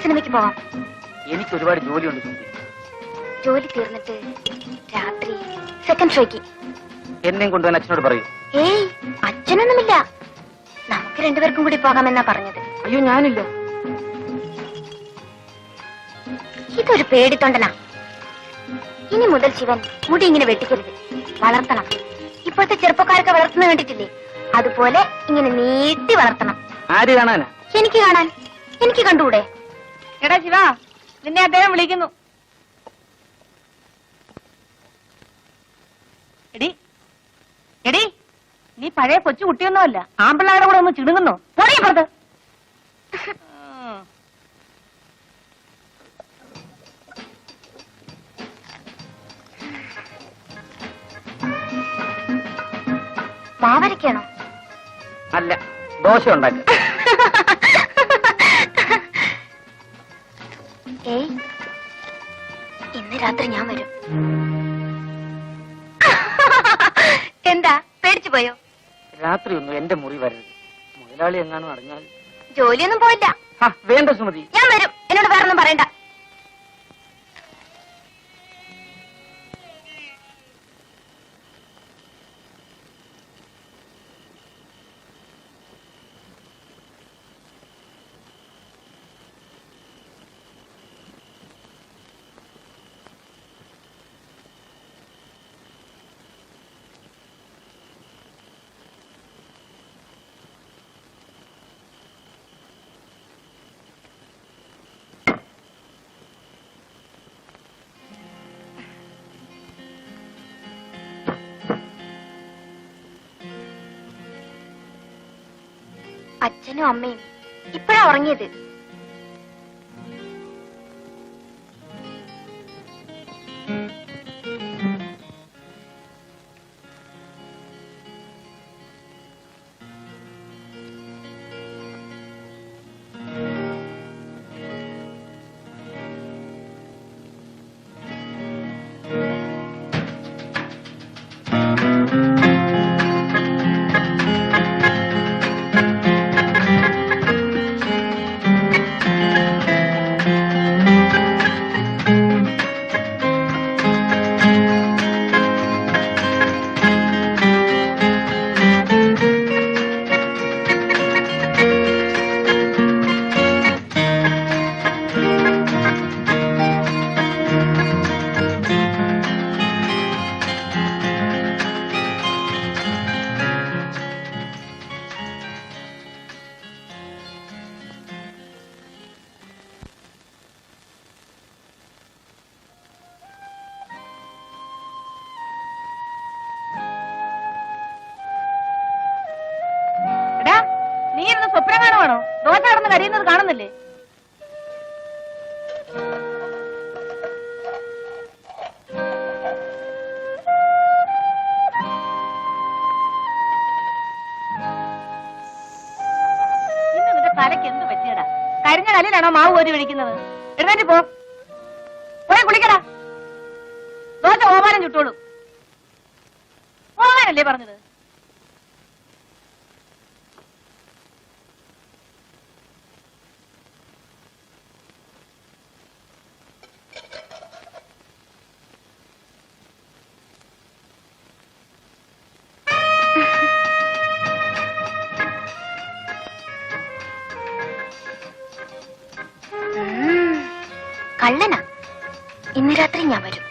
സിനിമയ്ക്ക് പോവാം. എനിക്ക് ഒരുപാട് ജോലിയുണ്ട്. ജോലി തീർന്നിട്ട് രാത്രി സെക്കൻഡ് ഷോയ്ക്ക്. എന്നെയും കൊണ്ടുപോകാൻ അച്ഛനോട് പറയൂ. ഏയ്, അച്ഛനൊന്നുമില്ല. നമുക്ക് രണ്ടുപേർക്കും കൂടി പോകാമെന്നാ പറഞ്ഞത്. അയ്യോ, ഞാനില്ല. ഇതൊരു പേടിത്തൊണ്ടനാ. ഇനി മുതൽ ശിവൻ മുടി ഇങ്ങനെ വെട്ടിക്കരുത്, വളർത്തണം. ഇപ്പോഴത്തെ ചെറുപ്പക്കാരൊക്കെ വളർത്തുന്ന കണ്ടിട്ടില്ലേ, അതുപോലെ ഇങ്ങനെ നീട്ടി വളർത്തണം. ആര് കാണാനാ? എനിക്ക് കാണാൻ. എനിക്ക് കണ്ടുകൂടെ? എടാ ശിവ, നിന്നെ അദ്ദേഹം വിളിക്കുന്നു. എടി എടി, നീ പഴയ കൊച്ചു കുട്ടിയൊന്നുമല്ല. ആമ്പിള്ളാരുടെ കൂടെ ഒന്ന് ചിടുങ്ങുന്നു. പോടീപ്പുറത്ത്. മാവരയ്ക്കാണോ? അല്ല, ദോശ ഉണ്ടാക്കുക. ഏയ്, ഇന്ന് രാത്രി ഞാൻ വരും. എന്താ, പേടിച്ചു പോയോ? രാത്രി ഒന്നും എന്റെ മുറി വരരുത്. മുതലാളി എങ്ങാനും അറിഞ്ഞാൽ. ജോലിയൊന്നും പോയില്ല. വേണ്ട സുമതി, ഞാൻ വരും. എന്നോട് വേറൊന്നും പറയണ്ട. അച്ഛനും അമ്മയും ഇപ്പഴാ ഉറങ്ങിയത്. കരയുന്നത് കാണുന്നില്ലേ? ഇന്ന് നിന്റെ തലയ്ക്ക് എന്ത് പറ്റിയടാ? കരിഞ്ഞ കല്ലിലാണോ മാവ് കോരി ഒഴിക്കുന്നത്? എഴുന്നേറ്റ് പോ, പോയി കുളിക്കടാ. ദോശ ഓമാനം ചുട്ടോളൂ. പോകാനല്ലേ പറഞ്ഞത്? കള്ളനാ. ഇന്ന് രാത്രി ഞാൻ വരും.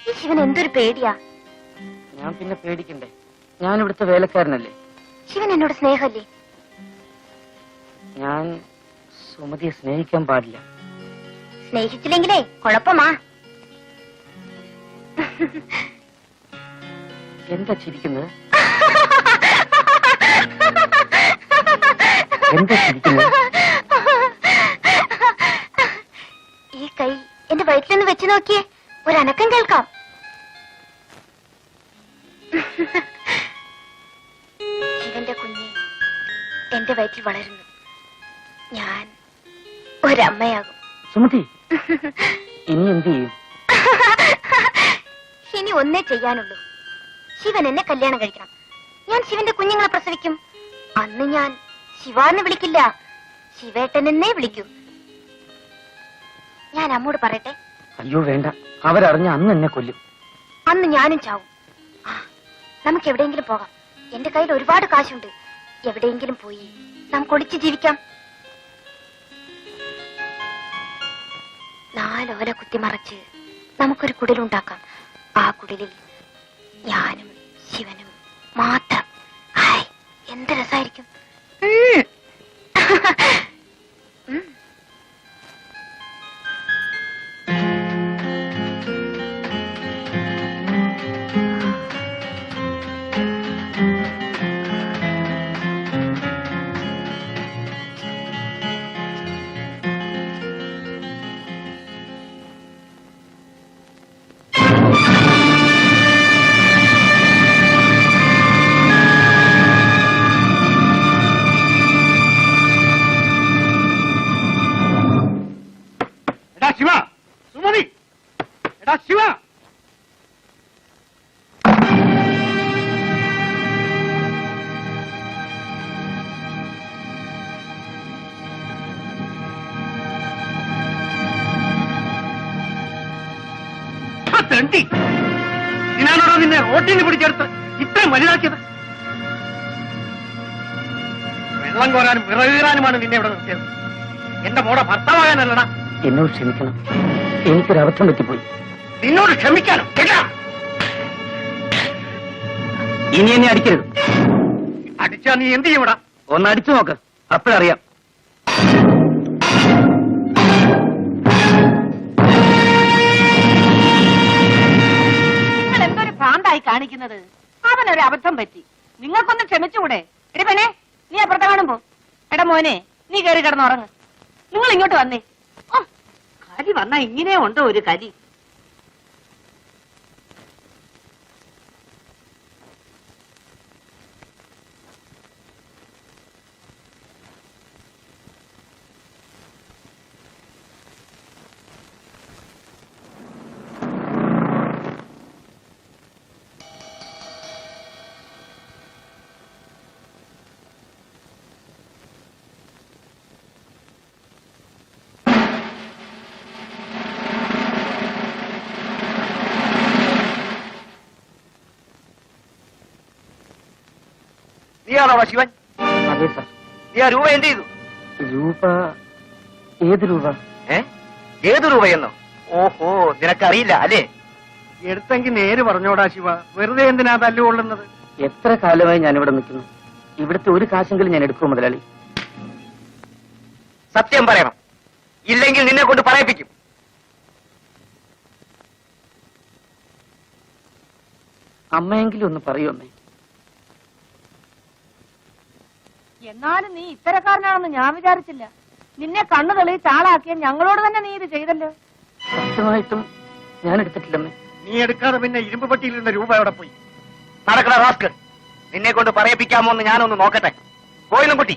ഈ ശിവൻ എന്തൊരു പേടിയാ. ഞാൻ പിന്നെ പേടിക്കണ്ടേ? ഞാൻ ഇവിടുത്തെ വേലക്കാരനല്ലേ. ശിവൻ എന്നോട് സ്നേഹല്ലേ? ഞാൻ സുമതിയെ സ്നേഹിക്കാൻ പാടില്ല. സ്നേഹിച്ചില്ലെങ്കിലേ കുഴപ്പമാ. എന്താ ചിരിക്കുന്നത്? എന്താ ചിരിക്കുന്നത്? ഈ കൈ എന്റെ വയറ്റിലൊന്ന് വെച്ച് നോക്കിയേ, ഒരനക്കം കേൾക്കാം. ശിവന്റെ കുഞ്ഞ് എന്റെ വയറ്റിൽ വളരുന്നു. ഞാൻ ഒരമ്മയാകും. സുമതി, ഇനി എന്ത് ചെയ്യും? ഇനി ഒന്നേ ചെയ്യാനുള്ളൂ. ശിവൻ എന്നെ കല്യാണം കഴിക്കണം. ഞാൻ ശിവന്റെ കുഞ്ഞുങ്ങളെ പ്രസവിക്കും. അന്ന് ഞാൻ ശിവാന്ന് വിളിക്കില്ല, ശിവേട്ടൻ എന്നേ വിളിക്കൂ. ഞാൻ അമ്മോട് പറയട്ടെ? അയ്യോ വേണ്ട, അവരറിഞ്ഞ അന്ന് എന്നെ കൊല്ലും. അന്ന് ഞാനും ചാവും. നമുക്ക് എവിടെയെങ്കിലും പോകാം. എന്റെ കയ്യിൽ ഒരുപാട് കാശുണ്ട്. എവിടെയെങ്കിലും പോയി നമുക്ക് ഒളിച്ച് ജീവിക്കാം. 4 ഓല കുത്തിമറച്ച് നമുക്കൊരു കുടിലുണ്ടാക്കാം. ആ കുടിലിൽ ഞാനും ശിവനും മാത്രം. ഹായ്, എന്ത് രസായിരിക്കും. ശിവ, സുമതി, എടാ ശിവ. തെണ്ടി, ഇതിനാണോടോ നിന്നെ റോട്ടിന് പിടിച്ചെടുത്ത് ഇത്രയും വലുതാക്കിയത്? വെള്ളം കോരാനും വിറകീറാനുമാണ് നിന്നെ ഇവിടെ നിർത്തിയത്. എന്റെ മോടെ ഭർത്താവാകാനല്ലടാ. എന്നോട് ക്ഷമിക്കണം, എനിക്കൊരബദ്ധം പറ്റിപ്പോയി. നിന്നോട് ക്ഷമിക്കാനും ഇനി എന്നെ അടിക്കരുത്. അടിച്ചാ നീ എന്ത് ചെയ്യൂടാ? ഒന്ന് അടിച്ചു നോക്ക്, അപ്പോഴറിയാം. നിങ്ങൾ എന്തൊരു ഭ്രാന്തായി കാണിക്കുന്നത്? അവനൊരു അബദ്ധം പറ്റി, നിങ്ങൾക്കൊന്ന് ക്ഷമിച്ചുകൂടെ? എടി പെണ്ണേ, നീ അപ്പുറത്തെ കാണുമ്പോ. എടാ മോനെ, നീ കയറി കിടന്നുറങ്ങ്. നിങ്ങൾ ഇങ്ങോട്ട് വന്നേ. കലി വന്നാ ഇങ്ങനെ ഉണ്ടോ ഒരു കലി? നീയാണോ ശിവൻ? അതെ സാർ. നീ ആ രൂപ എന്ത് ചെയ്തു? രൂപ? ഏത് രൂപ? ഏത് രൂപയെന്നോ? ഓഹോ, നിനക്കറിയില്ല അല്ലേ? എടുത്തെങ്കിൽ നേര് പറഞ്ഞോടാ ശിവ, വെറുതെ എന്തിനാ തല്ലുകൊള്ളുന്നത്? എത്ര കാലമായി ഞാനിവിടെ നിൽക്കുന്നു. ഇവിടുത്തെ ഒരു കാശെങ്കിലും ഞാൻ എടുക്കുമോ മുതലാളി? സത്യം പറയണം, ഇല്ലെങ്കിൽ നിന്നെ കൊണ്ട് പറയിപ്പിക്കും. അമ്മയെങ്കിലും ഒന്ന് പറയൂ അമ്മേ. എന്നാലും നീ ഇത്തരക്കാരനാണെന്ന് ഞാൻ വിചാരിച്ചില്ല. നിന്നെ കണ്ണു തെളിയിച്ച് ആളാക്കിയ ഞങ്ങളോട് തന്നെ നീ ഇത് ചെയ്തല്ലോ. സത്യമായിട്ടും ഞാൻ എടുത്തിട്ടില്ലമ്മേ. നീ എടുക്കാതെ പിന്നെ ഇരുമ്പ് പട്ടിയിലിരുന്ന രൂപ എവിടെ പോയി? നടക്കണ റാസ്കൽ, നിന്നെ കൊണ്ട് പറയിപ്പിക്കാമോ എന്ന് ഞാനൊന്ന് നോക്കട്ടെ. പോയിന്നും കുട്ടി.